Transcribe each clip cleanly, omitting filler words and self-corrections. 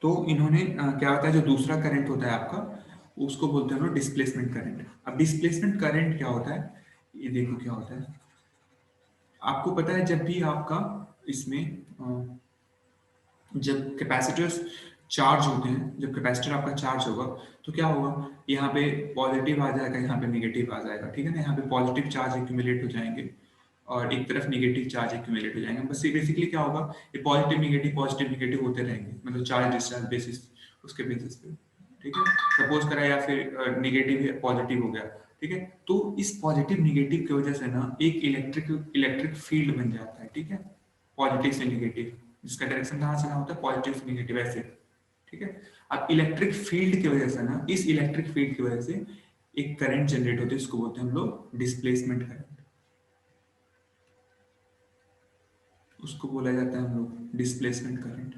तो इन्होंने क्या होता है, जो दूसरा करंट होता है आपका, उसको बोलते हैं हम लोग डिस्प्लेसमेंट करंट। अब डिस्प्लेसमेंट करंट क्या होता है, ये देखो क्या होता है। आपको पता है जब भी आपका इसमें जब कैपेसिटर्स चार्ज होते हैं, जब कैपेसिटर आपका चार्ज होगा तो क्या होगा, यहाँ पे पॉजिटिव आ जाएगा, यहाँ पे नेगेटिव आ जाएगा, ठीक है ना। यहाँ पे पॉजिटिव चार्ज एक्यूमुलेट हो जाएंगे और एक तरफ नेगेटिव चार्ज एक्यूमुलेट हो जाएंगे। बस बेसिकली क्या होगा, ये पॉजिटिव नेगेटिव होते रहेंगे, मतलब चार्ज डिस्चार्ज बेसिस, उसके बेसिस पे, ठीक है। सपोज करा या फिर नेगेटिव है पॉजिटिव हो गया, ठीक है। तो इस पॉजिटिव नेगेटिव की वजह से ना एक इलेक्ट्रिक फील्ड बन जाता है, ठीक है, पॉजिटिव से नेगेटिव, जिसका डायरेक्शन कहाँ से कहाँ होता है, पॉजिटिव से नेगेटिव, ऐसे, ठीक है। अब इलेक्ट्रिक फील्ड की वजह से ना, इस इलेक्ट्रिक फील्ड की वजह से एक करंट जनरेट होती है, इसको बोलते हैं हम लोग डिस्प्लेसमेंट करंट। उसको बोला जाता है हम लोग डिस्प्लेसमेंट करंट,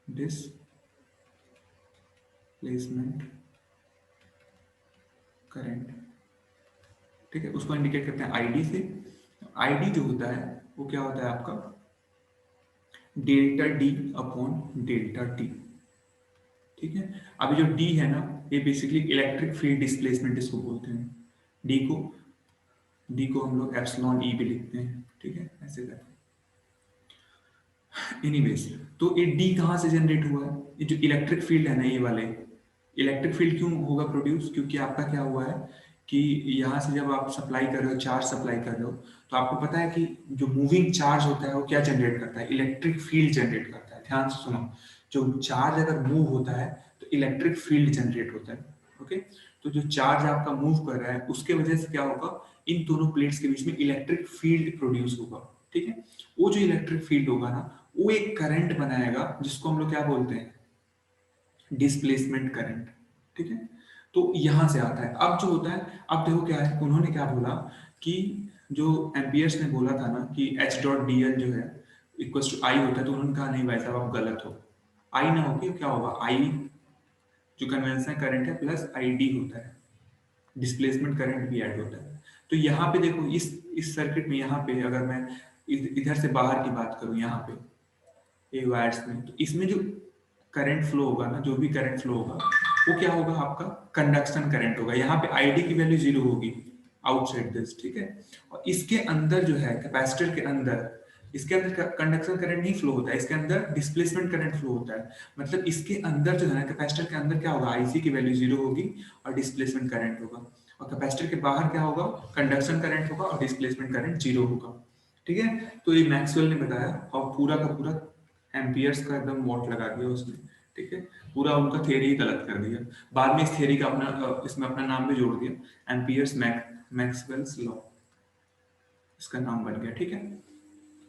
डिस्प्लेसमेंट करंट, ठीक है। उसको इंडिकेट करते हैं आईडी से। आईडी जो होता है वो क्या होता है आपका, delta D upon delta T, ठीक है। अभी जो डी है ना, ये बेसिकली इलेक्ट्रिक फील्ड डिस्प्लेसमेंट इसको बोलते हैं। डी को डी को हम लोग एप्सिलॉन ई भी लिखते हैं, ठीक है, ऐसे करते हैं। एनीवेज, तो ये डी कहाँ से जनरेट हुआ है, ये जो इलेक्ट्रिक फील्ड है ना, ये वाले इलेक्ट्रिक फील्ड क्यों होगा प्रोड्यूस, क्योंकि आपका क्या हुआ है कि यहाँ से जब आप सप्लाई कर रहे हो, चार्ज सप्लाई कर रहे हो, तो आपको पता है कि जो मूविंग चार्ज होता है वो क्या जनरेट करता है, इलेक्ट्रिक फील्ड जनरेट करता है। ध्यान से सुनो, जो चार्ज अगर मूव होता है तो इलेक्ट्रिक फील्ड जनरेट होता है, ओके। तो जो चार्ज आपका मूव कर रहा है उसके वजह से क्या होगा, इन दोनों प्लेट्स के बीच में इलेक्ट्रिक फील्ड प्रोड्यूस होगा, ठीक है। वो जो इलेक्ट्रिक फील्ड होगा ना, वो एक करंट बनाएगा जिसको हम लोग क्या बोलते हैं, डिस्प्लेसमेंट करंट, ठीक है। तो यहां से आता है। अब जो होता है, अब देखो क्या है, उन्होंने क्या बोला कि जो एम्पियर्स ने बोला था ना कि एच डॉट डी एल जो है इक्वल टू आई होता है, तो उन्होंने कहा नहीं भाई साहब आप गलत हो। आई ना होके क्या होगा, आई जो कन्वेंशनल करंट है प्लस आई डी होता है, डिस्प्लेसमेंट करंट भी ऐड होता है। तो यहाँ पे देखो, इस सर्किट में, यहाँ पे अगर मैं इधर से बाहर की बात करूँ, यहाँ पे ये वायर्स में, तो इसमें जो करंट फ्लो होगा ना, जो भी करंट फ्लो होगा वो क्या होगा, आपका कंडक्शन करंट होगा। यहाँ पे आईडी की वैल्यू जीरो होगी आउटसाइड दिस, ठीक है। और इसके अंदर जो है कैपेसिटर के अंदर, इसके अंदर कंडक्शन करंट नहीं फ्लो होता है, इसके अंदर डिस्प्लेसमेंट करंट फ्लो होता है। मतलब इसके अंदर जो है ना, कैपेसिटर के अंदर क्या होगा, आईसी की वैल्यू जीरो होगी और डिस्प्लेसमेंट करंट होगा। और कैपेसिटर के बाहर क्या होगा, कंडक्शन करंट होगा और डिस्प्लेसमेंट करंट जीरो होगा, ठीक है। तो ये मैक्सवेल ने बताया और पूरा का पूरा एम्पियर्स का एकदम वॉट लगा दिया उसने, ठीक है। पूरा उनका थ्योरी ही गलत कर दिया। बाद में इस थ्योरी का अपना इसमें अपना नाम भी जोड़ दिया, एम्पियर्स मैक्सवेल्स लॉ, इसका नाम बन गया, ठीक है।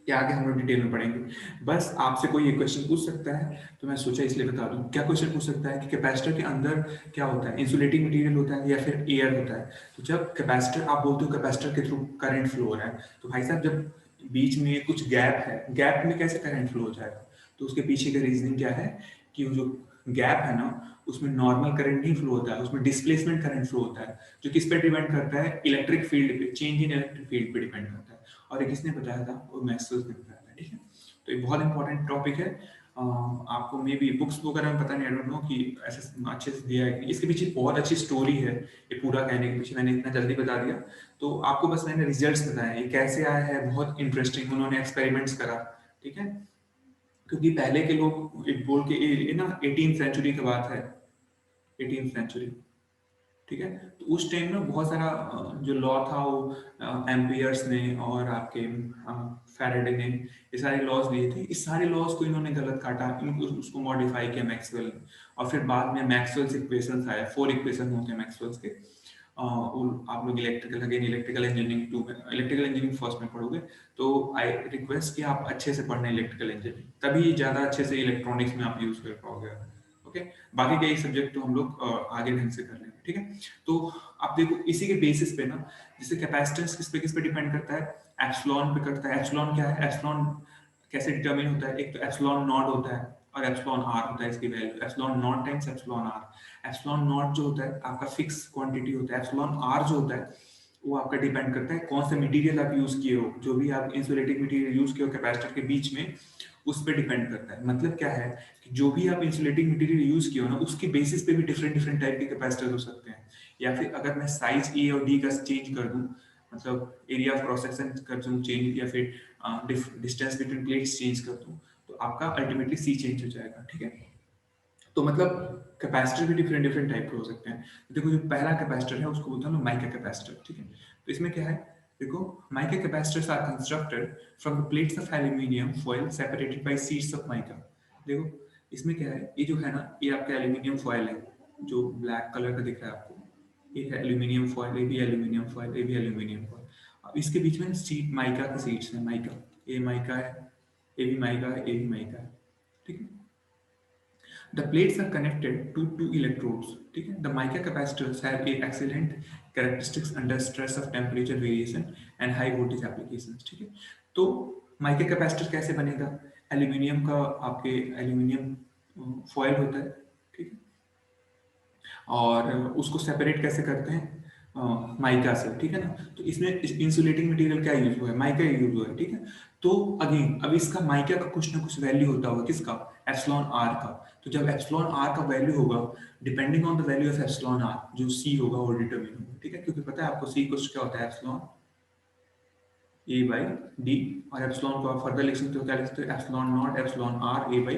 ये आगे हम लोग डिटेल में पढ़ेंगे। बस आपसे कोई ये क्वेश्चन पूछ सकता है तो मैं सोचा इसलिए बता दूं। क्या क्वेश्चन पूछ सकता है कि कैपेसिटर के अंदर क्या होता है, इंसुलेटिंग मटेरियल होता है या फिर एयर होता है। तो जब कैपेसिटर, आप बोलते हो कैपेसिटर के थ्रू करंट फ्लो हो रहा है, तो भाई साहब जब बीच में कुछ गैप है, गैप में कैसे करंट फ्लो हो जाएगा। तो उसके पीछे का रीजनिंग क्या है कि वो जो गैप है ना, उसमें नॉर्मल करंट नहीं फ्लो होता है, उसमें डिस्प्लेसमेंट करंट फ्लो होता है, जो किस पे डिपेंड करता है, इलेक्ट्रिक फील्ड पे, चेंज इन इलेक्ट्रिक फील्ड पे डिपेंड करता है। और ये किसने बताया था, वो मैक्सवेल ने बताया था, ठीक है। तो ये बहुत इंपॉर्टेंट टॉपिक है। आपको मे बी बुक्स वगैरह में पता नहीं, आई डोंट नो कि ऐसे अच्छे से दिया है। इसके पीछे बहुत अच्छी स्टोरी है, ये पूरा कहने के पीछे मैंने इतना जल्दी बता दिया। तो आपको बस मैंने रिजल्ट्स बताए, ये कैसे आया है, बहुत इंटरेस्टिंग, उन्होंने एक्सपेरिमेंट्स करा, ठीक है। क्योंकि पहले के लोग एक बोल के ये ना 18th सेंचुरी की बात है, 18th सेंचुरी, ठीक है। तो उस टाइम में बहुत सारा जो लॉ था वो एम्पियर्स ने और आपके फैराडे ने ये सारे लॉज दिए थे। इस सारे लॉज को इन्होंने गलत काटा, इनको उसको मॉडिफाई किया मैक्सवेल ने। और फिर बाद में मैक्सवेल्स इक्वेशंस आया, 4 इक्वेशन होते हैं मैक्सवेल्स के। आप लोग electrical engineering electrical engineering first में पढ़ोगे। तो आई रिक्वेस्ट कि आप अच्छे से पढ़ना इलेक्ट्रिकल इंजीनियरिंग, तभी ज़्यादा अच्छे से इलेक्ट्रॉनिक्स में आप यूज कर पाओगे, ओके। बाकी के एक सब्जेक्ट तो हम लोग आगे ढंग से कर लेंगे, ठीक है। तो आप देखो इसी के बेसिस पे ना, जैसे कैपेसिटेंस किस पे डिपेंड करता है, एप्सिलॉन पे करता है। एप्सिलॉन क्या है, एप्सिलॉन कैसे डिटरमिन होता है, एक तो एप्सिलॉन नॉट होता है और एप्सिलॉन आर होता है, इसकी value epsilon naught times epsilon R. Epsilon naught जो होता है आपका फिक्स क्वांटिटी होता है, एप्सिलॉन आर जो होता है वो आपका डिपेंड करता है कौन सा मटेरियल आप यूज किए हो, जो भी आप इंसुलेटिंग मटेरियल यूज किए हो कैपेसिटर के बीच में, उस पर डिपेंड करता है। मतलब क्या है कि जो भी आप इंसुलेटिंग मटेरियल यूज किए हो ना, उसके बेसिस पे भी डिफरेंट डिफरेंट टाइप के कैपेसिटर हो सकते हैं। या फिर अगर मैं साइज ए और डी का चेंज कर दूं, मतलब एरिया ऑफ क्रॉस सेक्शन कर दूं चेंज, या फिर डिस्टेंस बिटवीन प्लेट्स चेंज कर दूं, तो आपका अल्टीमेटली सी चेंज हो जाएगा। ठीक है, तो मतलब कैपेसिटर भी डिफरेंट डिफरेंट टाइप के हो सकते हैं। तो देखो, जो पहला कैपेसिटर है उसको बोलते हैं माइका कैपेसिटर। ठीक है, तो इसमें क्या है, देखो, mica capacitors are constructed from the plates of aluminium foil separated by sheets of mica. देखो, इसमें क्या है, ये जो है ना, ये आपका एल्यूमिनियम फॉयल है, जो ब्लैक कलर का दिख रहा है आपको, ये है एल्यूमिनियम फॉयल, ये भी एल्यूमिनियम फॉयल, ये भी एल्यूमिनियम फॉयल। अब इसके बीच में सीट माइका की सीट्स हैं, माइका, ये माइका है, ये भी माइका है, ये भी माइका है। ठीक है, the plates are connected to two electrodes. ठीक है, the mica capacitors have a excellent characteristics under stress of temperature variation and high voltage applications. ठीक है, तो माइका कैपेसिटर कैसे बनेगा, एल्यूमिनियम का, आपके एल्यूमिनियम फॉयल होता है। ठीक है, और उसको सेपरेट कैसे करते हैं, माइका से। ठीक है ना, तो इसमें इंसुलेटिंग मटेरियल क्या यूज हुआ है, माइका यूज हुआ है। ठीक है, तो अगेन अब इसका माइका का कुछ ना कुछ वैल्यू होता होगा, किसका, एप्सिलॉन आर का। तो जब एप्सिलॉन आर का वैल्यू होगा, depending on the value of epsilon R, जो सी होगा वो डिटरमिन होगा। ठीक है, क्योंकि पता है आपको सी कुछ क्या होता है, एप्सिलॉन ए बाई डी, और एप्सिलॉन को आप फर्दर लिख सकते हो, क्या लिख सकते हो, epsilon naught epsilon R A by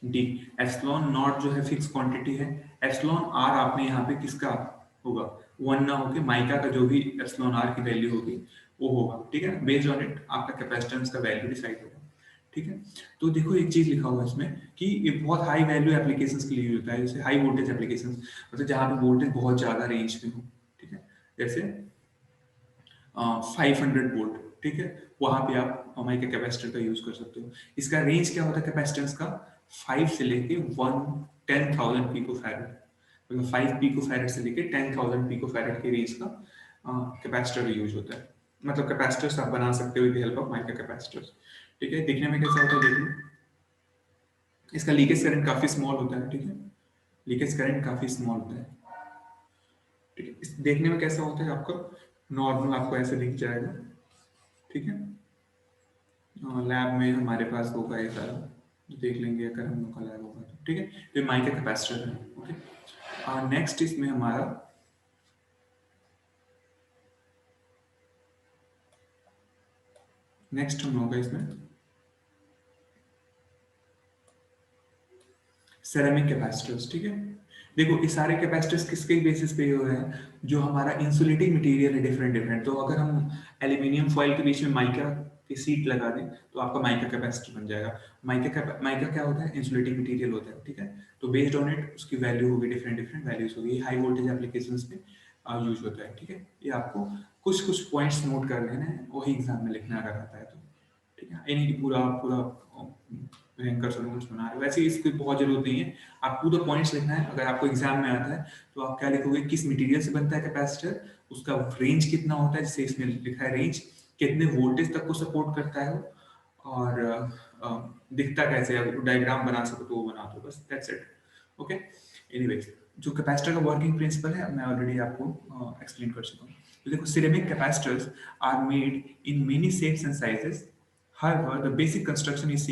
D. Epsilon naught जो है फिक्स क्वांटिटी है, एप्सिलॉन आर आपने यहाँ पे किसका होगा, वन ना होके माइका का जो भी एप्सिलॉन आर की वैल्यू होगी वो होगा। ठीक है, बेस्ड ऑन इट आपका कैपेसिटेंस का वैल्यू डिसाइड होगा। ठीक है, तो देखो एक चीज लिखा हुआ है इसमें कि ये बहुत हाई वैल्यू एप्लीकेशंस के लिए यूज होता है, जैसे हाई वोल्टेज एप्लीकेशंस, मतलब जहाँ पे वोल्टेज बहुत ज्यादा रेंज में हो। ठीक है, जैसे 500 वोल्ट। ठीक है, वहां पे आप माइका कैपेसिटर का यूज कर सकते हो। इसका रेंज क्या होता है कैपेसिटेंस का, 5 से लेके 10,000 पिको फैरेड, मतलब 5 पिको फैरेड से लेके 10,000 पिको फैरेड के रेंज का कैपेसिटर यूज होता है। मतलब कैपेसिटर्स आप बना सकते हो with help of mica capacitors. ठीक है, देखने में कैसा होता है, देखो इसका लीकेज करंट काफी स्मॉल होता है। ठीक है, लीकेज करंट काफी स्मॉल होता है। ठीक है, देखने में कैसा होता है आपका, नॉर्मल आपको ऐसे दिख जाएगा। ठीक है, लैब में हमारे पास होगा ये सारा, तो देख लेंगे अगर हम लोग का लैब होगा तो। ठीक है, तो माइका कैपेसिटर है। ओके, नेक्स्ट इसमें हमारा नेक्स्ट हम होगा इसमें सेरेमिक कैपेसिटर्स। ठीक है, देखो ये सारे कैपेसिटर्स किसके बेसिस पे हुए हैं, जो हमारा इंसुलेटिंग मटेरियल है डिफरेंट डिफरेंट। तो अगर हम एल्यूमिनियम फॉयल के बीच में माइका की सीट लगा दें तो आपका माइका कैपेसिटर बन जाएगा। माइका क्या होता है, इंसुलेटिंग मटेरियल होता है। ठीक है, तो बेस्ड ऑन इट उसकी वैल्यू होगी, डिफरेंट डिफरेंट वैल्यूज होगी, हाई वोल्टेज एप्लीकेशंस में यूज होता है। ठीक है, ये आपको कुछ कुछ पॉइंट्स नोट कर लेना है, वही एग्जाम में लिखना अगर आता है तो। ठीक है, यानी कि पूरा पूरा भयंकर सा नोट्स बना रहे हो, वैसे इसकी बहुत जरूरत नहीं है। आपको तो पॉइंट्स लिखना है। अगर आपको एग्जाम में आता है तो आप क्या लिखोगे, किस मटेरियल से बनता है कैपेसिटर, उसका रेंज कितना होता है, जैसे इसमें लिखा है रेंज, कितने वोल्टेज तक को सपोर्ट करता है वो, और दिखता कैसे है, डायग्राम बना सको तो वो बना दो, बस दैट्स इट। ओके, एनीवेज, जो कैपेसिटर का वर्किंग प्रिंसिपल है मैं ऑलरेडी आपको एक्सप्लेन कर चुका हूँ। तो देखो, ceramic capacitors are made in many shapes and sizes. However, the basic construction is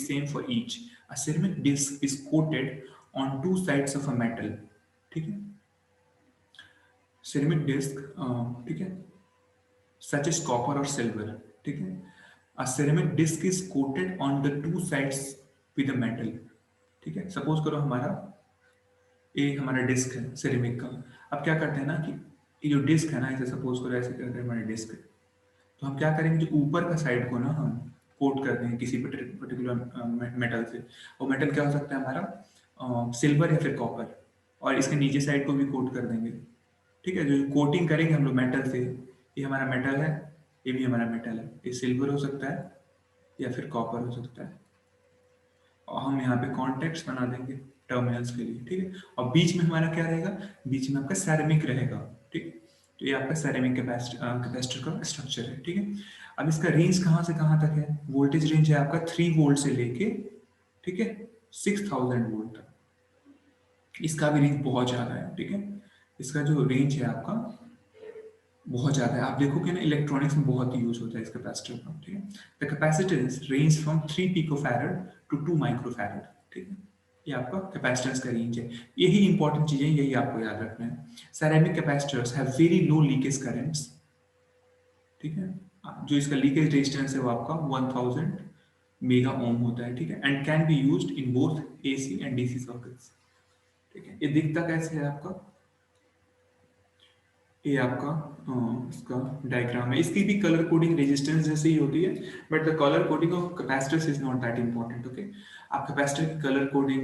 same for each. A ceramic disc is coated on two sides of a metal. ठीक है, ceramic disc, ठीक है, such as copper or silver. ठीक है, a ceramic disc is coated on the two sides with a metal. ठीक है, suppose करो हमारा ये हमारा डिस्क है सिरेमिक का। अब क्या करते हैं ना कि ये जो डिस्क है ना, इसे सपोज करो ऐसे करते हैं हमारे डिस्क, तो हम क्या करेंगे, जो ऊपर का साइड को ना हम कोट कर देंगे किसी पर्टिकुलर मेटल से। और मेटल क्या हो सकता है हमारा, सिल्वर या फिर कॉपर, और इसके नीचे साइड को भी कोट कर देंगे। ठीक है, जो कोटिंग करेंगे हम लोग मेटल से, ये हमारा मेटल है, ये भी हमारा मेटल है, ये सिल्वर हो सकता है या फिर कॉपर हो सकता है, और हम यहाँ पे कॉन्टेक्ट्स बना देंगे टर्मिनल्स के लिए। ठीक है, और बीच में हमारा क्या रहेगा, बीच में आपका सैरेमिक रहेगा। ठीक, तो ये आपका सैरेमिक कैपेसिटर का स्ट्रक्चर है। ठीक है, अब इसका रेंज कहाँ से कहाँ तक है, वोल्टेज रेंज है आपका 3 वोल्ट से लेके, ठीक है, 6000 वोल्ट तक। इसका भी रेंज बहुत ज्यादा है। ठीक है, इसका जो रेंज है आपका बहुत ज़्यादा है। आप देखोगे ना इलेक्ट्रॉनिक्स में बहुत यूज होता है इस कैपेसिटर का, ठीक है। The capacitance range from 3 picofarad to 2 microfarad, ठीक है। ये आपका कैपेसिटेंस का रेंज है। यही इंपॉर्टेंट चीज़ें, यही आपको याद रखना है। Ceramic capacitors have very low leakage currents, ठीक है। जो इसका लीकेज रेजिस्टेंस है वो आपका 1000 मेगा ओम होता है, ठीक है। And can be used in both AC and DC circuits, ठीक है। ये दिखता कैसे है आपका, ये आपका इसका डायग्राम है। इसकी भी कलर कोडिंग रेजिस्टेंस जैसे ही होती है, but the colour coding of capacitors is not that important, okay. आप कैपेसिटर की कलर कोडिंग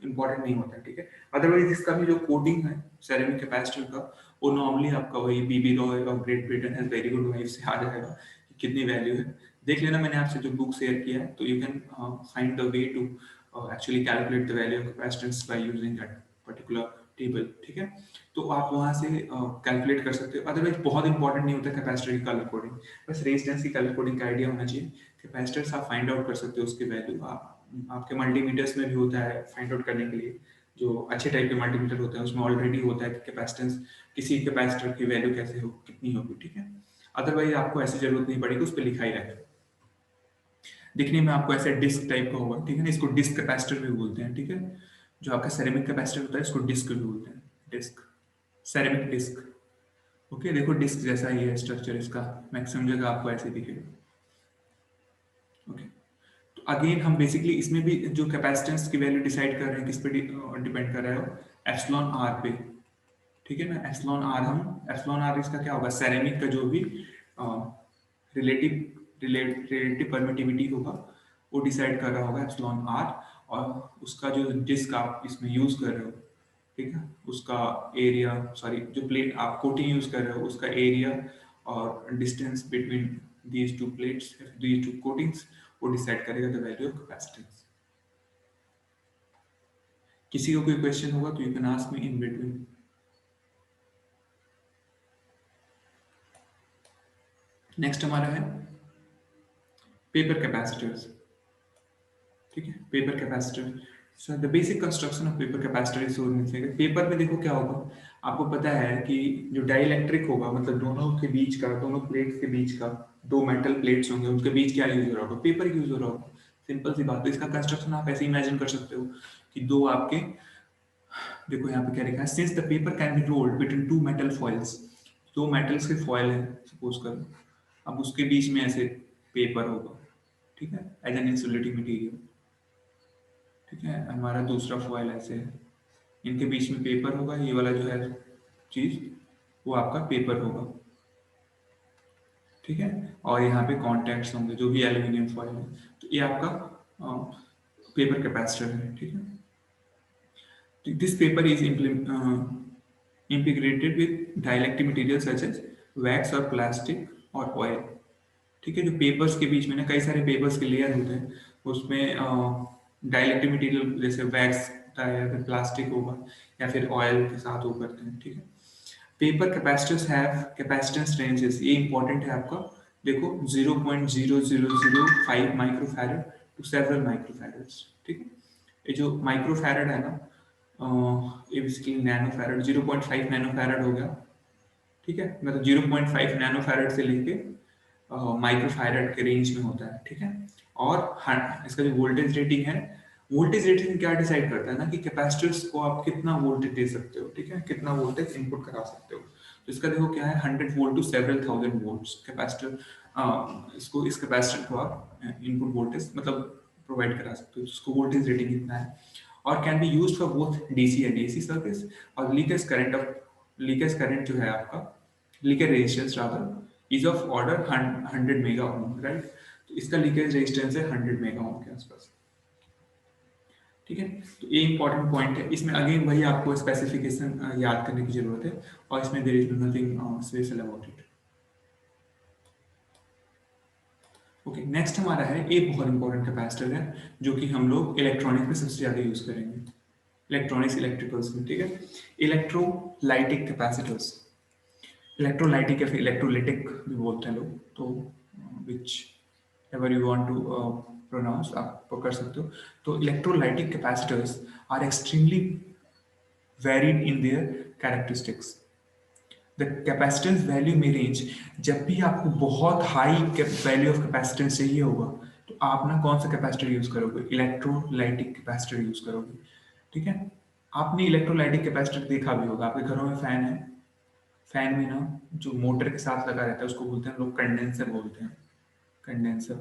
इंपॉर्टेंट नहीं होता है, ठीक है। अदरवाइज इसका भी जो कोडिंग है सेरेमिक कैपेसिटर का, वो नॉर्मली आपका वही बीबी रॉय और great Britain has very good wife से आ जाएगा कि कितनी वैल्यू है। देख लेना, मैंने आपसे जो बुक शेयर किया है, तो you can find the way to actually calculate the value of capacitance by using that particular table, ठीक है। तो आप वहाँ से कैलकुलेट कर सकते हो। अदरवाइज बहुत इंपॉर्टेंट नहीं होता कैपेसिटर की कलर कोडिंग, बस रेजिस्टेंस की कलर कोडिंग का आइडिया होना चाहिए। कैपेसिटर्स आप फाइंड आउट कर सकते हो उसकी वैल्यू, आपके मल्टीमीटर्स में भी होता है फाइंड आउट करने के लिए। जो अच्छे टाइप के मल्टीमीटर होते हैं उसमें ऑलरेडी होता है कि कैपेसिटेंस किसी कैपेसिटर की वैल्यू कैसे हो, कितनी होगी, ठीक है। अदरवाइज आपको ऐसी जरूरत नहीं पड़ेगी, उस पर लिखा ही रहेगा। दिखने में आपको ऐसे डिस्क टाइप का होगा, ठीक है ना। इसको डिस्क कैपेसिटर भी बोलते हैं, ठीक है। जो आपका सेरेमिक कैपेसिटर होता है इसको डिस्क भी बोलते हैं, डिस्क, सेरेमिक डिस्क, ओके। देखो डिस्क जैसा ही है स्ट्रक्चर इसका, मैक्सिमम जगह आपको ऐसे दिखेगा, ओके। तो अगेन हम बेसिकली इसमें भी जो कैपेसिटेंस की वैल्यू डिसाइड कर रहे हैं किस पे डिपेंड कर रहा है, एप्सिलॉन आर पे, ठीक है ना। एप्सिलॉन आर, हम एप्सिलॉन आर इसका क्या होगा, सेरेमिक का जो भी रिलेटिव रिलेटिव परमिटिविटी होगा वो डिसाइड कर रहा होगा एप्सिलॉन आर। और उसका जो डिस्क आप इसमें यूज कर रहे हो, ठीक है, उसका एरिया, सॉरी जो प्लेट आप कोटिंग यूज कर रहे हो उसका एरिया और distance between these two plates, these two coatings, वो डिसाइड करेगा द वैल्यू ऑफ कैपेसिटेंस। किसी को कोई क्वेश्चन होगा तो you can ask me in between. Next हमारा है पेपर कैपेसिटर्स, ठीक है। Paper capacitor, so the basic construction of paper capacitor is shown in. Paper में देखो क्या होगा, आपको पता है कि जो डाइइलेक्ट्रिक होगा, मतलब दोनों के बीच का, दोनों प्लेट्स के बीच का, दो मेटल प्लेट्स होंगे, उनके बीच क्या यूज हो रहा होगा, पेपर यूज हो रहा होगा। सिंपल सी बात है। इसका कंस्ट्रक्शन आप ऐसे इमेजिन कर सकते हो कि दो आपके, देखो यहाँ पे क्या लिखा है, since the paper can be rolled between two metal foils, दो मेटल्स के फॉइल है सपोज करो, अब उसके बीच में ऐसे पेपर होगा, ठीक है, एज एन इंसुलेटिंग मटेरियल, ठीक है। हमारा दूसरा फॉइल ऐसे है, इनके बीच में पेपर होगा, ये वाला जो है चीज वो आपका पेपर होगा, ठीक है। और यहाँ पे कॉन्टैक्ट्स होंगे जो भी एल्यूमिनियम फॉइल है, तो ये आपका पेपर कैपेसिटर है, ठीक है। This paper is integrated with dielectric materials such as wax और प्लास्टिक और ऑयल, ठीक है। जो पेपर्स के बीच में ना कई सारे पेपर्स के लेयर होते हैं, उसमें डाइलेक्ट्रिक मटेरियल जैसे वैक्स होता है या फिर प्लास्टिक होगा या फिर ऑयल के साथ वो करते हैं, ठीक है। Paper capacitors have capacitance ranges, ये इंपॉर्टेंट है आपका। देखो 0.0005 माइक्रोफैरड टू सेवरल माइक्रोफैरड्स, ठीक है। ये जो माइक्रोफैरड है ना, ये बेसिकली नैनोफैरड, 0.5 नैनोफैरड हो गया, ठीक है। मतलब 0.5 नैनोफैरड से लेके माइक्रोफैरड के रेंज में होता है, ठीक है। और इसका जो वोल्टेज रेटिंग है, वोल्टेज रेटिंग क्या डिसाइड करता है ना कि कैपेसिटर्स को आप कितना वोल्टेज दे सकते हो, ठीक है, कितना वोल्टेज इनपुट करा सकते हो। तो इसका देखो क्या है, 100 volt to several thousand volts capacitor, इसको इस कैपेसिटर को आप इनपुट वोल्टेज मतलब प्रोवाइड करा सकते हो, उसको वोल्टेज रेटिंग कितना है। और can be used for both DC and AC circuits. और leakage current of, leakage current जो है आपका, leakage resistance rather is of order 100 mega ohm, right. तो इसका लीकेज रेजिस्टेंस है 100 मेगा ओम के आसपास, ठीक है। तो ये इंपॉर्टेंट पॉइंट है। इसमें अगेन वही आपको स्पेसिफिकेशन याद करने की जरूरत है, और इसमें there is nothing special about it, okay. Next हमारा है एक बहुत इंपॉर्टेंट कैपेसिटर है जो कि हम लोग इलेक्ट्रॉनिक में सबसे ज्यादा यूज करेंगे, इलेक्ट्रॉनिक्स इलेक्ट्रिकल्स में, ठीक है। इलेक्ट्रोलाइटिक कैपेसिटर्स, इलेक्ट्रोलाइटिक या फिर इलेक्ट्रोलिटिक भी बोलते हैं लोग, तो whichever you want to pronounce आप कर सकते हो। तो electrolytic capacitors are extremely varied in their characteristics, the capacitance value में रेंज, जब भी आपको बहुत हाई वैल्यू ऑफ कैपेसिटेंस चाहिए होगा तो आप ना कौन सा कैपेसिटर यूज करोगे, इलेक्ट्रोलाइटिक कैपेसिटर यूज करोगे। ठीक है, आपने इलेक्ट्रोलाइटिक कैपेसिटर देखा भी होगा, आपके घरों में फैन है, फैन में ना जो मोटर के साथ लगा रहता है उसको बोलते हैं लोग कंडेंसर बोलते हैं, कंडेंसर।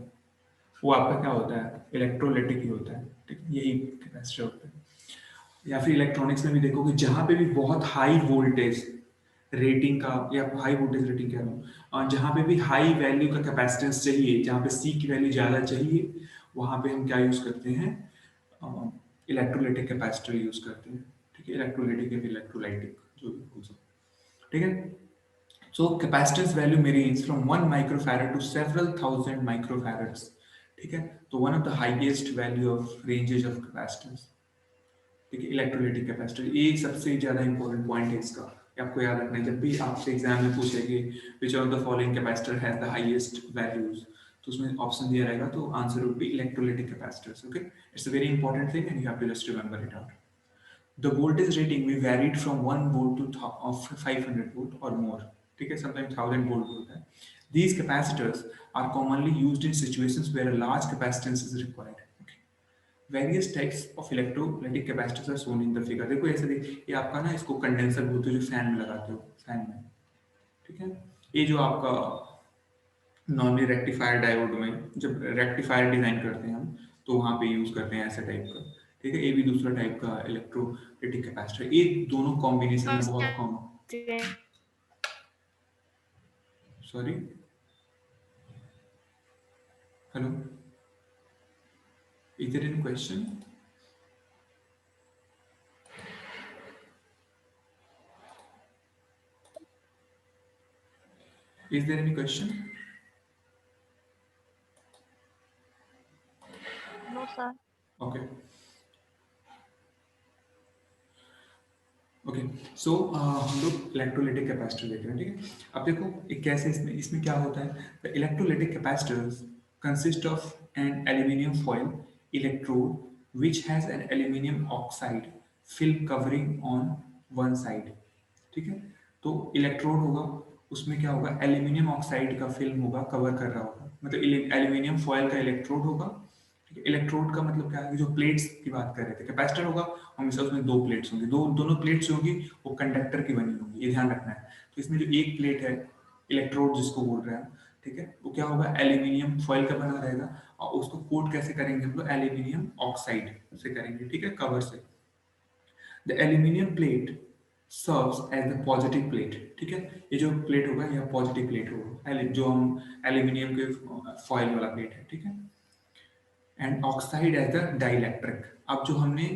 वो आपका क्या होता है, इलेक्ट्रोलाइटिक ही होता है। ठीक है, यही कैपेसिटर होता है। या फिर इलेक्ट्रॉनिक्स में भी देखोगे जहां पे भी बहुत हाई वोल्टेज रेटिंग का, या हाई वोल्टेज रेटिंग कह रहा हूँ, और जहाँ पे भी हाई वैल्यू का कैपेसिटेंस चाहिए, जहाँ पे सी की वैल्यू ज़्यादा चाहिए, वहाँ पे हम क्या यूज़ करते हैं, इलेक्ट्रोलाइटिक कैपेसिटर यूज़ करते हैं। ठीक है, इलेक्ट्रोलाइटिक या इलेक्ट्रोलाइटिक जो भी हो सकता। ठीक है, so capacitance value may range from 1 microfarad to several thousand microfarads. ठीक है, तो one of the highest value of ranges of capacitance। ठीक है, इलेक्ट्रोलाइटिक कैपेसिटर, ये सबसे ज्यादा इंपॉर्टेंट पॉइंट है इसका, ये आपको याद रखना है। जब भी आपसे एग्जाम में पूछेंगे which of the following capacitor has the highest values, तो उसमें ऑप्शन दिया रहेगा, तो answer would be electrolytic capacitors. Okay, it's a very important thing and you have to just remember it out. The voltage rating may varied from 1 volt to of 500 volt or more. ठीक है, sometimes 1000 volt भी होता है। These capacitors are commonly used in situations where a large capacitance is required. Various types of electrolytic capacitors are shown in the figure. देखो ऐसे ये आपका ना, इसको कंडेंसर बोलते हो जो फैन में लगाते हो, फैन में। ठीक है, ये जो आपका नॉर्मली रेक्टिफायर डायोड में जब रेक्टिफायर डिजाइन करते हैं हम, तो वहां पे यूज करते हैं ऐसे टाइप का। ठीक है, ये भी दूसरा टाइप का इलेक्ट्रोलाइटिक कैपेसिटर, ये दोनों कॉम्बिनेशन में बहुत common. Sorry, hello, is there any question? Is there any question? No sir. Okay okay, so हम लोग इलेक्ट्रोलाइटिक कैपेसिटर देख रहे हैं। ठीक है, अब देखो एक कैसे, इसमें इसमें क्या होता है, the electrolytic capacitors consist of an aluminium foil electrode which has an aluminium oxide film covering on one side. ठीक है, तो इलेक्ट्रोड होगा, उसमें क्या होगा, एल्यूमिनियम ऑक्साइड का फिल्म होगा, कवर कर रहा होगा, मतलब एल्यूमिनियम फॉयल का इलेक्ट्रोड होगा। ठीक है, इलेक्ट्रोड का मतलब क्या है, जो प्लेट्स की बात कर रहे थे, कैपेसिटर होगा हमेशा उसमें दो प्लेट्स होंगी, दोनों प्लेट्स जो होगी वो कंडक्टर की बनी होंगी, ये ध्यान रखना है। तो इसमें जो एक प्लेट है, इलेक्ट्रोड जिसको बोल रहे हैं, ठीक है, वो क्या होगा, एल्यूमिनियम फॉयल का बना रहेगा, और उसको कोट कैसे करेंगे हम लोग, एल्यूमिनियम ऑक्साइड से करेंगे। ठीक है, कवर से। The aluminium plate serves as the positive plate. ठीक है, ये जो प्लेट होगा यह पॉजिटिव प्लेट होगा, जो हम एल्यूमिनियम के फॉयल वाला प्लेट है। ठीक है, and oxide as the dielectric. अब जो हमने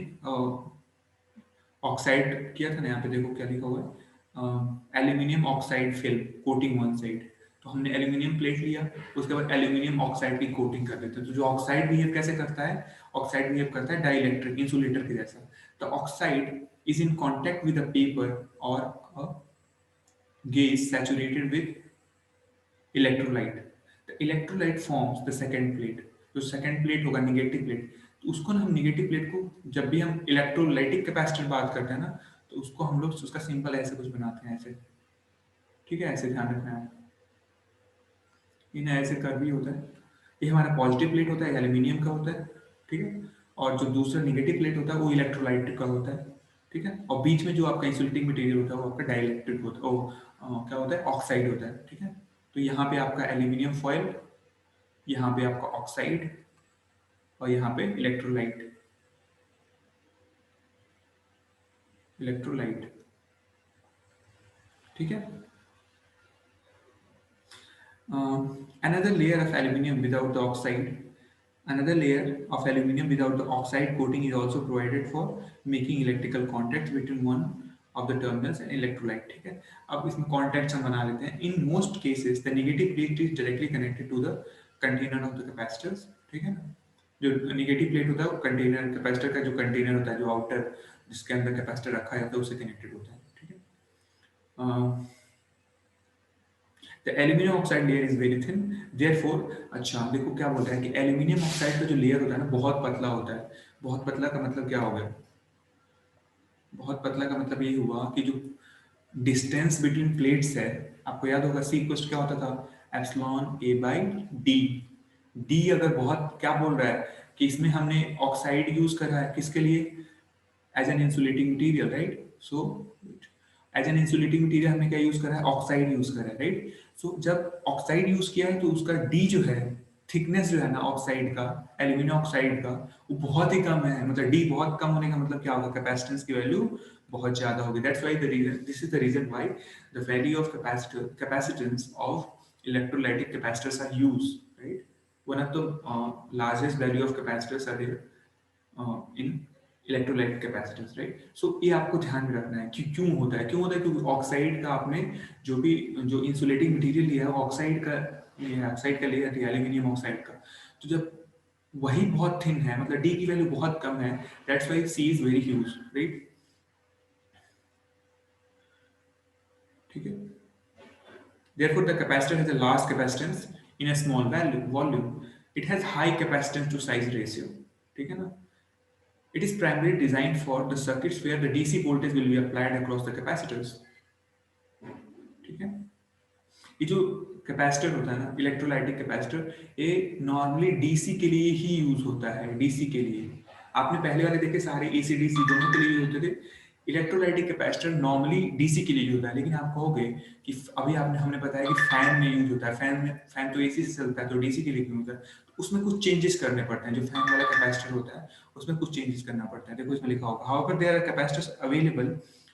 ऑक्साइड किया था ना, यहाँ पे देखो क्या लिखा हुआ है, aluminium oxide film coating one side. तो हमने एल्यूमिनियम प्लेट लिया, उसके बाद एल्यूमिनियम ऑक्साइड की कोटिंग कर देते हैं। तो जो ऑक्साइड बिहेव कैसे करता है, ऑक्साइड बिहेव करता है डाइलेक्ट्रिक, इंसुलेटर के जैसा। The oxide is in contact with a paper or a gauze saturated with electrolyte. The electrolyte forms the second plate. जो second plate होगा नेगेटिव प्लेट, तो उसको ना हम नेगेटिव प्लेट को जब भी हम इलेक्ट्रोलाइटिक कैपेसिटर बात करते हैं ना, तो उसको हम लोग उसका सिंपल ऐसे कुछ बनाते हैं ऐसे। ठीक है, ऐसे ध्यान रखना है, इन ऐसे कर भी होता है। ये हमारा पॉजिटिव प्लेट होता है, एल्यूमिनियम का होता है। ठीक है, और जो दूसरा नेगेटिव प्लेट होता है वो इलेक्ट्रोलाइट का होता है। ठीक है, और बीच में जो आपका इंसुलेटिंग मटेरियल होता है वो आपका डाइलेक्ट्रिक होता है, वो क्या होता है, ऑक्साइड होता है। ठीक है, तो यहाँ पे आपका एल्यूमिनियम फॉयल, यहाँ पे आपका ऑक्साइड, और यहाँ पे इलेक्ट्रोलाइट, इलेक्ट्रोलाइट। ठीक है, another layer of aluminum without the oxide, another layer of aluminum without the oxide coating is also provided for making electrical contacts between one of the terminals and electrolyte। ठीक है, अब इसमें contacts हम बना लेते हैं। In most cases the negative plate is directly connected to the container of the capacitors। ठीक है ना, जो नेगेटिव प्लेट होता है वो कंटेनर, कैपेसिटर का जो कंटेनर होता है, जो आउटर जिसके अंदर कैपेसिटर रखा जाता है उससे कनेक्टेड होता है। ठीक है, the aluminium oxide layer is very thin therefore. अच्छा देखो क्या बोलता है कि एल्यूमिनियम ऑक्साइड का जो लेयर होता है ना बहुत पतला होता है। बहुत पतला का मतलब क्या हो गया, बहुत पतला का मतलब ये हुआ कि जो डिस्टेंस बिटवीन प्लेट्स है, आपको याद होगा सी इक्वल क्या होता था, epsilon A by D. D अगर बहुत क्या बोल रहा है कि इसमें हमने ऑक्साइड यूज करा है किसके लिए, as an insulating material, right. So as an insulating material हमने क्या यूज करा है, ऑक्साइड यूज करा है, राइट। सो जब ऑक्साइड यूज किया है तो उसका डी जो है, थिकनेस जो है ना ऑक्साइड का, एल्यूमिनियम ऑक्साइड का, वो बहुत ही कम है। मतलब डी बहुत कम होने का मतलब क्या होगा, कैपेसिटेंस की वैल्यू बहुत ज्यादा होगी। That's why the reason, this is the reason why the value of capacitor capacitance of electrolytic capacitors are used, right. One of the largest value of capacitors are there in electrolyte capacitance, right. So ये आपको ध्यान में रखना है कि क्यों होता है, क्यों होता है, क्योंकि ऑक्साइड का आपने जो भी जो इंसुलेटिंग मटेरियल लिया है ऑक्साइड का, ये ऑक्साइड का लिया है एल्यूमिनियम ऑक्साइड का। तो जब वही बहुत थिन है, मतलब डी की वैल्यू बहुत कम है, that's why C is very huge, right. ठीक है। Therefore, the capacitor has a large capacitance in a small volume. It has high capacitance to size ratio. ठीक है ना। It is primarily designed for the circuits where the DC voltage will be applied across the capacitors. ठीक है। ये जो capacitor होता है ना, इलेक्ट्रोलाइटिक कैपेसिटर, ये नॉर्मली डीसी के लिए ही यूज होता है, डीसी के लिए। आपने पहले वाले देखे सारे एसी डीसी दोनों के लिए यूज होते थे। इलेक्ट्रोलाइटिक कैपेसिटर नॉर्मली डीसी के लिए यूज होता है, लेकिन आप कहोगे कि अभी आपने हमने बताया कि फैन में यूज होता है, फैन तो एसी से चलता है, तो डीसी के लिए क्यों होता है, तो उसमें कुछ चेंजेस करने पड़ते हैं। जो फैन वाला कैपेसिटर होता है उसमें कुछ चेंजेस करना पड़ता है। देखो इसमें लिखा होगा, however there are capacitors available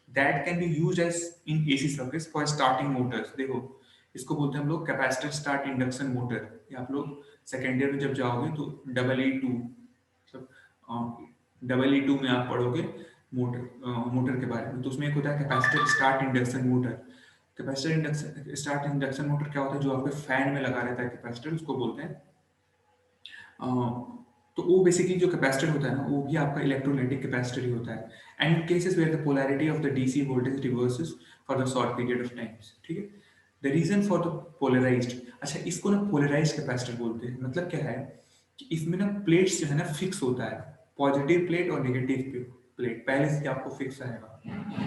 that can be used as in AC circuits for starting motors. देखो इसको बोलते हैं हम लोग कैपेसिटर स्टार्ट इंडक्शन मोटर। ये आप लोग सेकेंड ईयर में जब जाओगे तो डबल ई टू में आप पढ़ोगे मोटर के बारे में, तो उसमें एक होता है capacitor start induction motor. Capacitor induction start induction motor क्या होता है, जो आपके फैन में लगा रहता है कैपेसिटर, उसको बोलते हैं। तो वो बेसिकली जो कैपेसिटर होता है ना, वो भी आपका इलेक्ट्रोलाइटिक कैपेसिटर ही होता है। And cases where the polarity of the DC voltage reverses for the short period of times. ठीक है। The reason for the polarized, अच्छा इसको ना पोलराइज्ड कैपेसिटर बोलते हैं। मतलब क्या है कि इसमें ना प्लेट्स जो है ना फिक्स होता है, पॉजिटिव प्लेट और नेगेटिव प्लेट पहले से आपको फिक्स आएगा।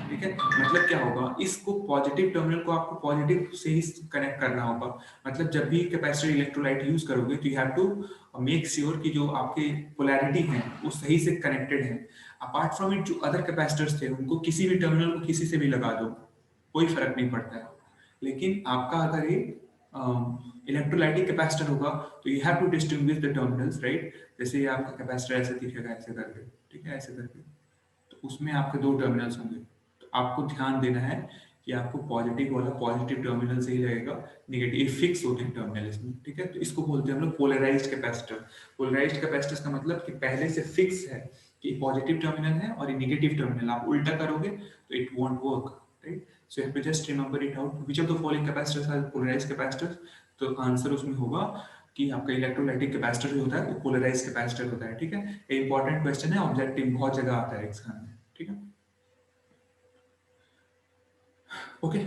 ठीक है। मतलब क्या होगा, इसको पॉजिटिव टर्मिनल को आपको पॉजिटिव से ही कनेक्ट करना होगा। मतलब जब भी कैपेसिटर इलेक्ट्रोलाइट यूज करोगे तो you have to make sure कि जो आपके पोलैरिटी है वो सही से कनेक्टेड है। अपार्ट फ्रॉम इट जो अदर कैपेसिटर्स थे उनको किसी भी टर्मिनल को किसी से भी लगा दो, कोई फर्क नहीं पड़ता है। लेकिन आपका अगर ये इलेक्ट्रोलाइटिक कैपेसिटर होगा तो you have to distinguish the terminals, right. जैसे ये आपका कैपेसिटर ऐसे दिखेगा ऐसे करके, ठीक है, ऐसे करके, तो उसमें आपके दो टर्मिनल्स होंगे। तो आपको ध्यान देना है कि आपको पॉजिटिव वाला पॉजिटिव टर्मिनल से ही लगेगा, नेगेटिव फिक्स होते हैं टर्मिनल इसमें। ठीक है। तो इसको बोलते हैं हम लोग पोलराइज्ड कैपेसिटर। पोलराइज्ड कैपेसिटर का मतलब कि पहले से फिक्स है कि पॉजिटिव टर्मिनल है और ये नेगेटिव टर्मिनल। आप उल्टा करोगे तो it won't work, right. So you have to just remember it out, which of the following capacitors are polarized capacitors. तो आंसर उसमें होगा कि आपका इलेक्ट्रोलाइटिक कैपेसिटर जो होता है वो पोलराइज्ड कैपेसिटर होता है। ठीक है। ये इंपॉर्टेंट क्वेश्चन है, ऑब्जेक्टिव बहुत जगह आता है एग्जाम में। ठीक है। ओके।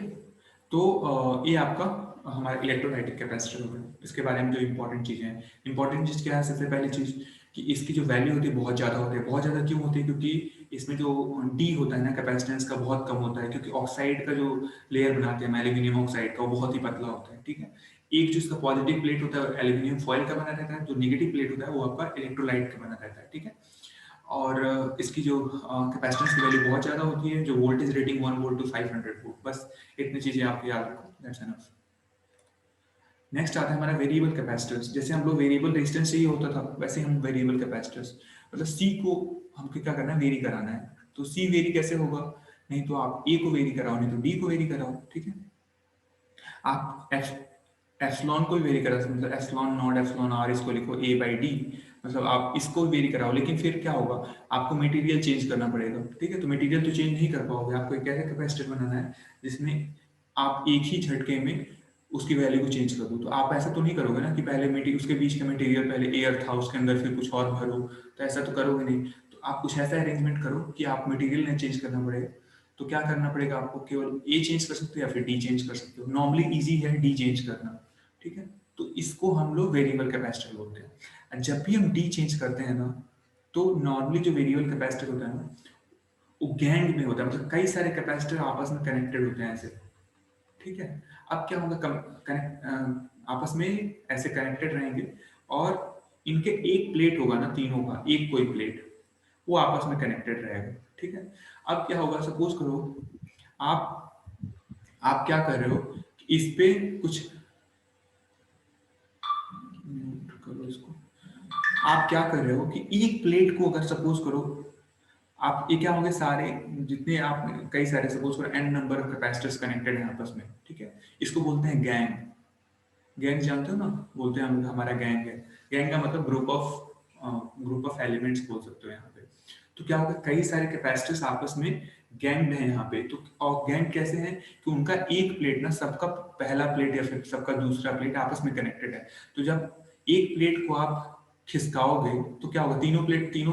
तो ये आपका हमारा इलेक्ट्रोलाइटिक कैपेसिटर हो गया। इसके बारे में जो इंपॉर्टेंट चीजें हैं, इंपॉर्टेंट चीज क्या है, सबसे पहली चीज कि इसकी जो वैल्यू होती है बहुत ज्यादा होती है। बहुत ज्यादा क्यों होती है, क्योंकि इसमें जो डी होता है ना कैपेसिटेंस का बहुत कम होता है, क्योंकि ऑक्साइड का जो लेयर बनाते हैं एल्यूमिनियम ऑक्साइड का वो बहुत ही पतला होता है। ठीक है। एक जो इसका पॉजिटिव प्लेट होता है एल्यूमिनियम फॉयल का बना रहता है, जो नेगेटिव प्लेट होता है वो आपका इलेक्ट्रोलाइट का बना रहता है। ठीक है। और इसकी जो कैपेसिटेंस की वैल्यू बहुत ज़्यादा होती है, जो voltage rating 1 volt to 500 volt. बस इतनी चीज़ें आपको याद रखो, दैट्स एनफ। नेक्स्ट आता है हमारा वेरिएबल कैपेसिटर्स। जैसे हम लोग वेरिएबल रेजिस्टेंस चाहिए होता था, वैसे हम वेरिएबल कैपेसिटर्स, मतलब सी को हमको क्या करना है, वेरी कराना है। तो सी वेरी कैसे होगा, नहीं तो आप ए को वेरी कराओ, नहीं तो डी को वेरी कराओ। ठीक है। आप एप्सिलॉन को भी वेरी करा सकते, मतलब एप्सिलॉन नॉट एप्सिलॉन आर, इसको लिखो ए बाई डी, मतलब आप इसको भी वेरी कराओ। लेकिन फिर क्या होगा, आपको मटेरियल चेंज करना पड़ेगा। ठीक है। तो मटेरियल तो चेंज नहीं कर पाओगे, आपको एक ऐसा कैपेसिटर बनाना है जिसमें आप एक ही झटके में उसकी वैल्यू को चेंज कर दो। तो आप ऐसा तो नहीं करोगे ना कि पहले मटेरियल, उसके बीच का मटेरियल पहले एयर था उसके अंदर फिर कुछ और भरो, तो ऐसा तो करोगे नहीं। तो आप कुछ ऐसा अरेंजमेंट करो कि आप मटेरियल नहीं चेंज करना पड़ेगा। तो क्या करना पड़ेगा आपको, केवल ए चेंज कर सकते हो या फिर डी चेंज कर सकते हो। नॉर्मली इजी है डी चेंज करना। ठीक है। तो इसको हम लोग वेरिएबल कैपेसिटर बोलते हैं। और जब भी हम डी चेंज करते हैं ना, तो नॉर्मली जो वेरिएबल कैपेसिटर होता है ना, वो गैंग में होता है, मतलब कई सारे कैपेसिटर आपस में कनेक्टेड होते हैं ऐसे, ठीक है। अब क्या होगा, कनेक्ट आपस में ऐसे कनेक्टेड रहेंगे, और इनके एक प्लेट होगा ना, तीनों का एक कोई प्लेट, वो आपस में कनेक्टेड रहेगा, ठीक है। अब क्या होगा, सपोज करो आप आप क्या कर रहे हो कि इस पे कुछ, म्यूट करो इसको। आप क्या कर रहे हो कि एक प्लेट को अगर सपोज करो, आप ये क्या होंगे, सारे जितने आप कई सारे सपोज करो N number of capacitors connected हैं आपस में, ठीक है। इसको बोलते हैं गैंग। गैंग जानते हो ना, बोलते हैं हम हमारा गैंग है। गैंग का मतलब ग्रुप ऑफ एलिमेंट्स बोल सकते हो यहाँ पे। तो क्या होगा, कई सारे कैपेसिटर्स आपस में गैंग है यहाँ पे। तो और गैंग कैसे हैं कि उनका एक प्लेट ना, सबका पहला प्लेट या फिर सबका दूसरा प्लेट आपस में कनेक्टेड है। तो जब एक प्लेट को आप खिसकाओगे तो क्या होगा, तीनों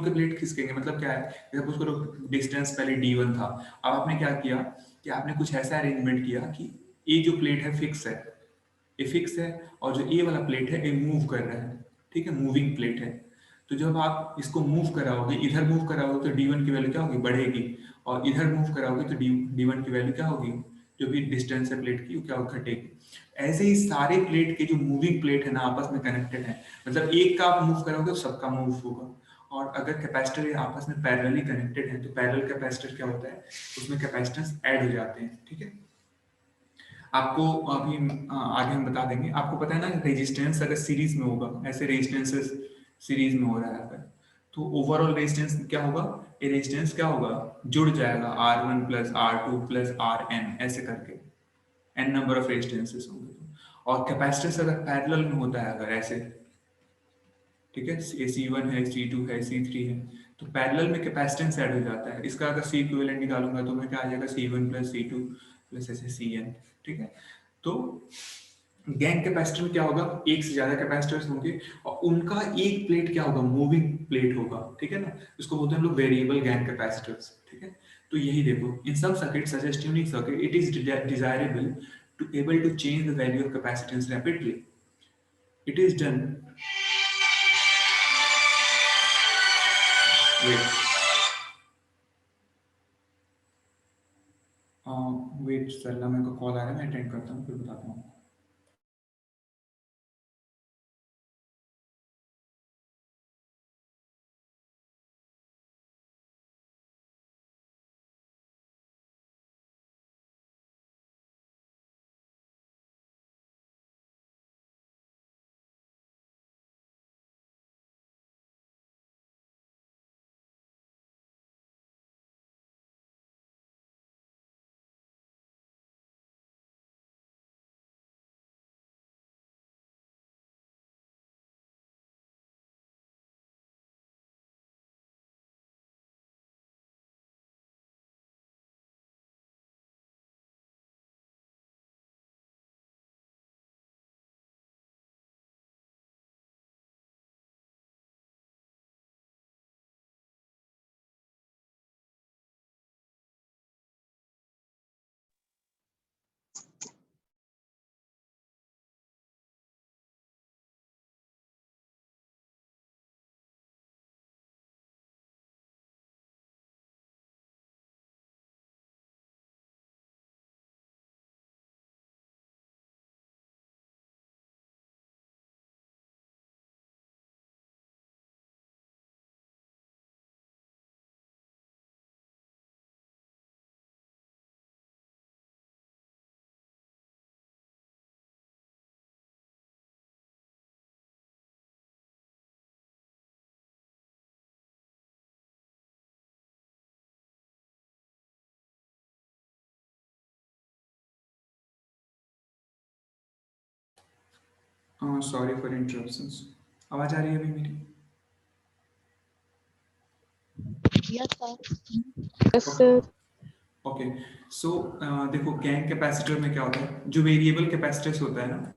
के प्लेट खिसकेंगे। मतलब क्या है, सपोज करो डिस्टेंस पहले d1 था, अब आपने क्या किया कि आपने कुछ ऐसा अरेंजमेंट किया कि ये जो प्लेट है फिक्स है, ये फिक्स है, और जो ए वाला प्लेट है ये मूव कर रहा है, ठीक है, मूविंग प्लेट है। तो जब आप इसको मूव कराओगे, इधर मूव कराओगे तो d1 की वैल्यू क्या होगी, बढ़ेगी, और इधर मूव कराओगे तो d1 की वैल्यू क्या होगी, जो भी डिस्टेंस है प्लेट की, वो क्या होगी, घटेगी। ऐसे ही सारे प्लेट के जो मूविंग प्लेट है ना, आपस में कनेक्टेड है। मतलब एक का आप मूव करोगे तो सबका मूव होगा। और अगर कैपेसिटर आपस में पैरेलली कनेक्टेड है तो पैरेलल कैपेसिटर क्या होता है, उसमें कैपेसिटेंस ऐड हो जाते हैं, ठीक है। आपको अभी आगे हम बता देंगे। आपको पता है ना, रेजिस्टेंस अगर सीरीज में होगा, ऐसे रेजिस्टेंसेस सीरीज में हो रहा है अगर, तो ओवरऑल रेजिस्टेंस क्या होगा, ये रेजिस्टेंस क्या होगा, जुड़ जाएगा, R1 plus R2 plus Rn, ऐसे करके n नंबर ऑफ रेजिस्टेंसेस होंगे। और कैपेसिटेंस अगर पैरेलल में होता है अगर ऐसे, ठीक है, C1 है, C2 है, C3 है, तो पैरेलल में कैपेसिटेंस ऐड हो जाता है। इसका अगर C इक्विवेलेंट निकालूंगा तो मैं क्या आ जाएगा, C1 प्लस C2 प्लस ऐसे Cn, ठीक है। तो गैंग कैपेसिटर में क्या होगा, एक से ज्यादा कैपेसिटर्स होंगे, और उनका एक प्लेट क्या होगा, मूविंग प्लेट होगा, ठीक है ना। इसको बोलते हैं हम लोग वेरिएबल गैंग कैपेसिटर्स, ठीक है। तो यही देखो, in some circuit such as tuning circuit it is desirable to able to change the value of capacitance rapidly. It is done. Wait, wait sir ना, मेरे को कॉल आ रहा है, मैं अटेंड करता हूँ फिर बताता हूँ। Sorry for interruptions. आवाज आ रही है अभी मेरी? Yes, sir. Yes, sir. Okay, so देखो गैंग कैपेसिटर में क्या होता है, जो वेरिएबल कैपेसिटर्स होता है ना,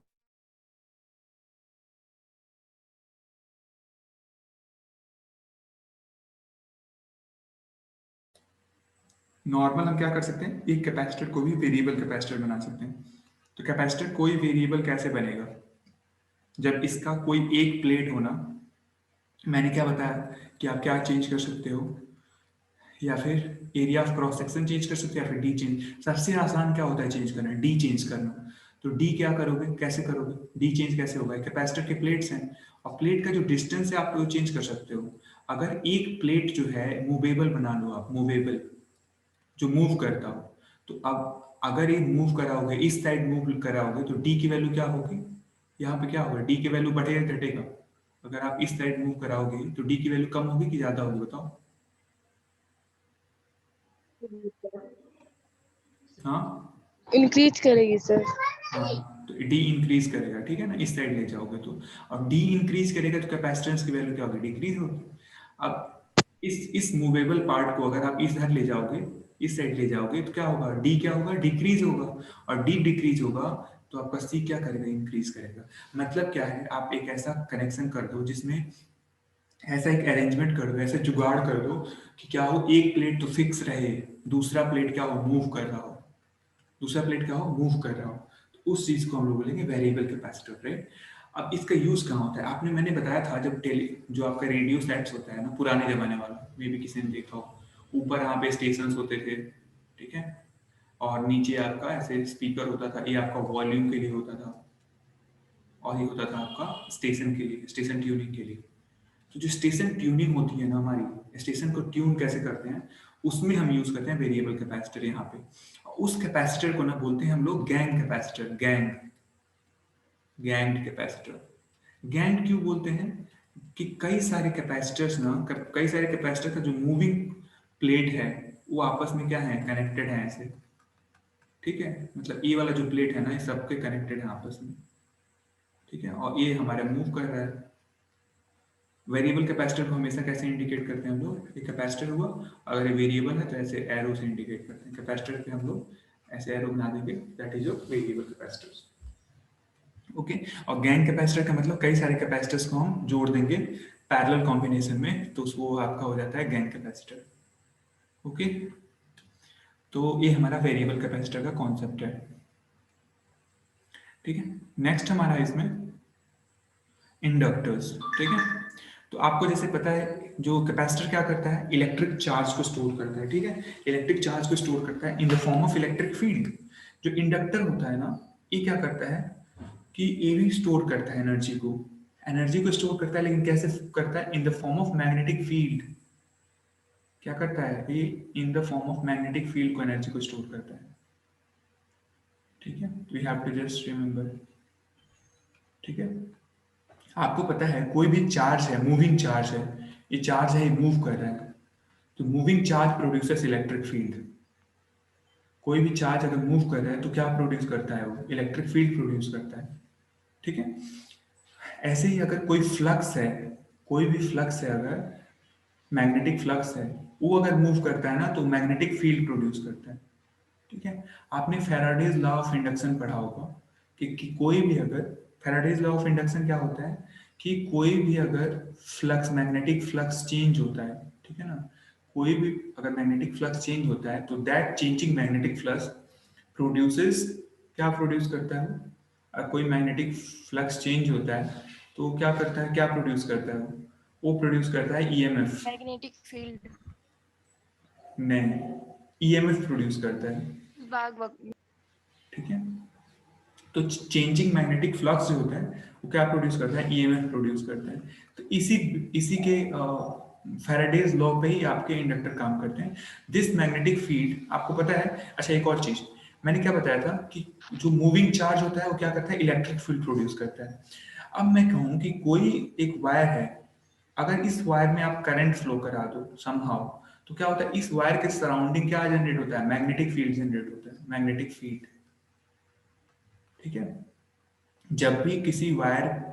नॉर्मल हम क्या कर सकते हैं, एक कैपेसिटर को भी वेरिएबल कैपेसिटर बना सकते हैं। तो कैपेसिटर कोई वेरिएबल कैसे बनेगा, जब इसका कोई एक प्लेट होना, मैंने क्या बताया कि आप क्या चेंज कर सकते हो, या फिर area of cross section change कर सकते हो, या फिर डी चेंज। सबसे आसान क्या होता है चेंज करना, डी चेंज करना। तो डी क्या करोगे, कैसे करोगे, डी चेंज कैसे होगा, कैपेसिटर के प्लेट्स हैं, और प्लेट का जो डिस्टेंस है आप वो चेंज कर सकते हो। अगर एक प्लेट जो है मूवेबल बना लो आप, मूवेबल जो मूव करता हो, तो अब अगर ये मूव कराओगे, इस साइड मूव कराओगे, तो डी की वैल्यू क्या होगी, यहाँ पे क्या होगा, डी की वैल्यू बढ़ेगा घटेगा। अगर आप इस साइड मूव कराओगे तो डी की वैल्यू कम होगी कि ज्यादा होगी, बताओ। हाँ इंक्रीज करेगी सर। हाँ, तो डी इंक्रीज करेगा, ठीक है ना, इस साइड ले जाओगे तो। अब डी इंक्रीज करेगा तो कैपेसिटेंस की वैल्यू क्या होगी, डिक्रीज होगी। अब इस मूवेबल पार्ट को अगर आप इस इधर ले जाओगे, इस साइड ले जाओगे, तो क्या होगा, डी क्या होगा, डिक्रीज होगा। और डी डिक्रीज होगा तो आपका सी क्या करेगा, इंक्रीज करेगा। मतलब क्या है, आप एक ऐसा कनेक्शन कर दो जिसमें ऐसा एक अरेंजमेंट कर दो, ऐसे जुगाड़ कर दो कि क्या हो, एक प्लेट तो फिक्स रहे, दूसरा प्लेट क्या हो, मूव कर रहा हो, दूसरा प्लेट क्या हो, मूव कर रहा हो। तो उस चीज को हम लोग बोलेंगे वेरिएबल कैपेसिटर, राइट। अब इसका यूज कहाँ होता है, आपने मैंने बताया था जब टेली जो आपका रेडियो सेट्स होता है ना, पुराने जमाने वाला, मे भी किसी ने देखा हो, ऊपर यहाँ पे स्टेशन होते थे, ठीक है, और नीचे आपका ऐसे स्पीकर होता था, ये आपका वॉल्यूम के लिए होता था, और ये होता था आपका स्टेशन के लिए, स्टेशन ट्यूनिंग के लिए। तो जो स्टेशन ट्यूनिंग होती है ना हमारी, स्टेशन को ट्यून कैसे करते हैं, उसमें हम यूज करते हैं वेरिएबल कैपेसिटर यहाँ पे। उस कैपेसिटर को ना बोलते हैं हम लोग gang capacitor, gang capacitor. Gang क्यों बोलते हैं, कि कई सारे कैपेसिटर्स ना, कई सारे कैपेसिटर का जो मूविंग प्लेट है वो आपस में क्या है, कनेक्टेड है ऐसे, ठीक है, मतलब ये वाला जो प्लेट है ना, ये सबके कनेक्टेड है आपस में, ठीक है, और ये हमारे मूव कर रहा है। वेरिएबल कैपेसिटर को हमेशा कैसे इंडिकेट करते हैं हम लोग, ये कैपेसिटर हुआ, अगर ये वेरिएबल है तो ऐसे एरो से इंडिकेट करते हैं, कैपेसिटर पे हम लोग ऐसे एरो बना देंगे, that is your variable capacitors. Okay. और गैंग कैपेसिटर का मतलब कई सारे कैपेसिटर्स को हम जोड़ देंगे पैरेलल कॉम्बिनेशन में, तो वो आपका हो जाता है गैंग कैपेसिटर। ओके, तो ये हमारा वेरिएबल कैपेसिटर का कॉन्सेप्ट है, ठीक है। नेक्स्ट हमारा इसमें इंडक्टर्स, ठीक है। तो आपको जैसे पता है जो कैपेसिटर क्या करता है, इलेक्ट्रिक चार्ज को स्टोर करता है, ठीक है, इलेक्ट्रिक चार्ज को स्टोर करता है in the form of electric field. जो इंडक्टर होता है ना, ये क्या करता है कि ये भी स्टोर करता है एनर्जी को, एनर्जी को स्टोर करता है, लेकिन कैसे करता है, in the form of magnetic field. क्या करता है ये, in the form of magnetic field को एनर्जी को स्टोर करता है, ठीक है, we have to just remember, ठीक है। आपको पता है कोई भी चार्ज है, मूविंग चार्ज है, ये चार्ज है, ये मूव कर रहा है, तो moving charge produces electric field. कोई भी चार्ज अगर मूव कर रहा है तो क्या प्रोड्यूस करता है, वो इलेक्ट्रिक फील्ड प्रोड्यूस करता है, ठीक है। ऐसे ही अगर कोई फ्लक्स है, कोई भी फ्लक्स है, अगर मैग्नेटिक फ्लक्स है, वो अगर मूव करता है ना तो मैग्नेटिक फील्ड प्रोड्यूस करता है, ठीक है। आपने फैराडेज लॉ ऑफ इंडक्शन पढ़ा होगा कि कोई भी अगर, फैराडेज लॉ ऑफ इंडक्शन क्या होता है, कि कोई भी अगर फ्लक्स, मैग्नेटिक फ्लक्स चेंज होता है, ठीक है ना, कोई भी अगर मैग्नेटिक फ्लक्स चेंज होता है तो that changing magnetic flux produces, क्या प्रोड्यूस करता है, कोई मैग्नेटिक फ्लक्स चेंज होता है तो क्या करता है, क्या प्रोड्यूस करता है वो प्रोड्यूस करता है ईएमएफ। Magnetic field. नहीं, ईएमएफ प्रोड्यूस करता है, बाग बाग। ठीक है। तो चेंजिंग मैग्नेटिक फ्लक्स जो होता है वो क्या प्रोड्यूस करता है, ईएमएफ प्रोड्यूस करता है। तो इसी इसी के फैराडेज लॉ पे ही आपके इंडक्टर काम करते हैं। दिस मैग्नेटिक फील्ड, आपको पता है, अच्छा एक और चीज मैंने क्या बताया था कि जो मूविंग चार्ज होता है वो क्या करता है, इलेक्ट्रिक फील्ड प्रोड्यूस करता है। अब मैं कहूँ कि कोई एक वायर है, अगर इस वायर में आप करंट फ्लो करा दो समहाउ, तो क्या होता है, इस वायर के सराउंडिंग क्या जनरेट होता है, मैग्नेटिक फील्ड जनरेट होता है, मैग्नेटिक फील्ड, ठीक है। जब भी किसी वायर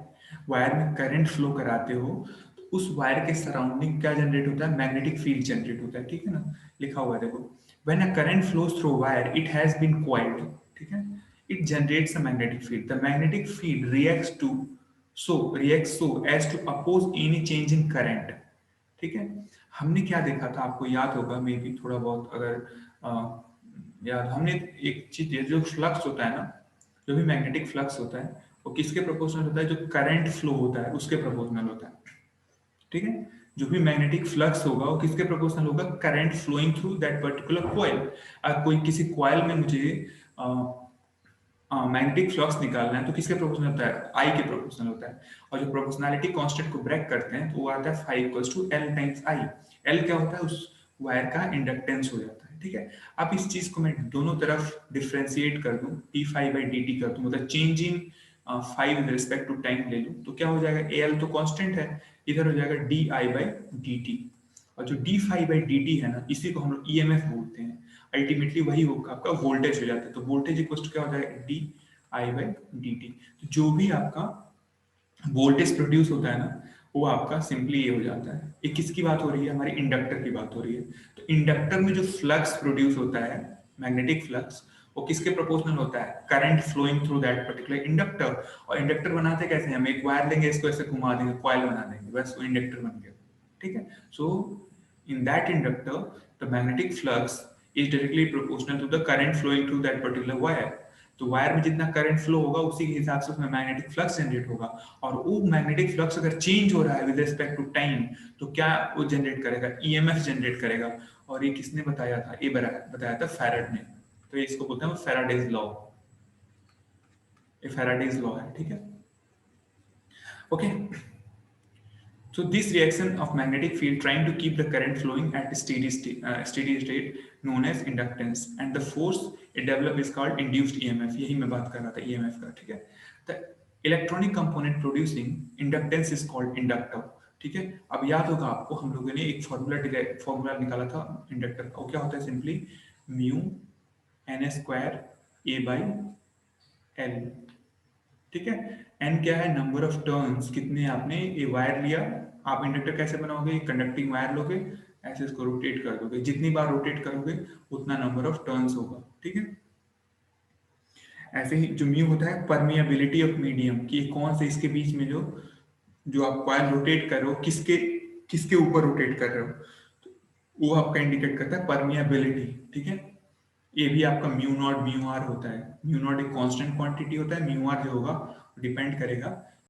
वायर में करंट फ्लो कराते हो तो उस वायर के सराउंडिंग क्या जनरेट होता है, मैग्नेटिक फील्ड जनरेट होता है, ठीक है ना, लिखा हुआ है देखो, when a current flows through wire it has been coiled, ठीक है, it generates a magnetic field, the magnetic field reacts so as to oppose any change in current, ठीक है। हमने क्या देखा था, आपको याद होगा मे बी थोड़ा बहुत, अगर याद, हमने एक चीज, जो फ्लक्स होता है ना, जो भी मैग्नेटिक फ्लक्स होता है वो किसके प्रोपोर्शनल होता है, जो करंट फ्लो होता है उसके प्रोपोर्शनल होता है, ठीक है। जो भी मैग्नेटिक फ्लक्स होगा वो किसके प्रोपोर्शनल होगा, current flowing through that particular coil. कोई किसी कॉइल में मुझे मैग्नेटिक फ्लक्स निकालना है तो किसके प्रोपोर्शनल होता है, आई के प्रोपोर्शनल होता है। और जो प्रोपोर्शनैलिटी कांस्टेंट को ब्रेक करते हैं तो वो आता है phi equals to L times I. L क्या होता है, उस वायर का इंडक्टेंस हो जाता है, ठीक है। अब इस चीज को मैं दोनों तरफ डिफ्रेंशिएट कर दूं, D phi by D T कर दूं, मतलब changing phi with respect to time ले लूं, तो क्या हो जाएगा, ए एल तो कांस्टेंट है, इधर हो जाएगा D I by D T. और जो D phi by D T है ना, इसी को हम लोग ई एम एफ बोलते हैं। अल्टीमेटली वही होगा, आपका वोल्टेज हो जाता है। तो वोल्टेज इक्वल टू क्या हो जाएगा, D I by D T. तो जो भी आपका वोल्टेज प्रोड्यूस होता है ना, वो आपका सिंपली ये हो जाता है। ये किसकी बात हो रही है, हमारी इंडक्टर की बात हो रही है। तो इंडक्टर में जो फ्लक्स प्रोड्यूस होता है, मैग्नेटिक फ्लक्स, वो किसके प्रोपोर्शनल होता है, current flowing through that particular inductor. और इंडक्टर बनाते कैसे हैं, हम एक वायर लेंगे, इसको ऐसे घुमा देंगे, कॉइल बना देंगे, बस वो इंडक्टर बन गया, ठीक है। So in that inductor the magnetic flux is directly proportional to the current flowing through that particular wire। तो वायर में जितना करंट फ्लो होगा उसी के हिसाब से उसमें मैग्नेटिक फ्लक्स जनरेट होगा। और वो मैग्नेटिक फ्लक्स अगर चेंज हो रहा है विद रिस्पेक्ट टू टाइम तो क्या वो जनरेट करेगा, ईएमएफ जनरेट करेगा। और ये किसने बताया था, ये बताया था फैराड ने। तो इसको बोलते हैं फैराडेज लॉ, ये फैराडेज लॉ है, ठीक है, okay. So this reaction of magnetic field trying to keep the current flowing at a steady state known as inductance, and the force it develop is called induced EMF। यही मैं बात कर रहा था EMF का, ठीक है। The electronic component producing inductance is called inductor, ठीक है। अब याद होगा आपको, हम लोगों ने एक फॉर्मूला निकाला था इंडक्टर का, वो क्या होता है, simply mu N square A by L, ठीक है। एन क्या है, नंबर ऑफ टर्न्स, कितने आपने ये वायर लिया। आप इंडक्टर कैसे बनाओगे, कंडक्टिंग वायर लोगे, ऐसे इसको रोटेट कर दोगे, जितनी बार रोटेट करोगे उतना नंबर ऑफ टर्न्स होगा, ठीक है। ऐसे ही जो म्यू होता है परमिएबिलिटी ऑफ मीडियम, कि कौन से इसके बीच में जो आप कॉइल रोटेट कर रहे हो, किसके ऊपर रोटेट कर रहे हो, तो वो आपका इंडिकेट करता है परमिएबिलिटी, ठीक है। ये भी आपका म्यू नॉट म्यू आर होता है। म्यू नॉट एक कांस्टेंट क्वांटिटी होता है, म्यू आर जो होगा डिपेंड करेगा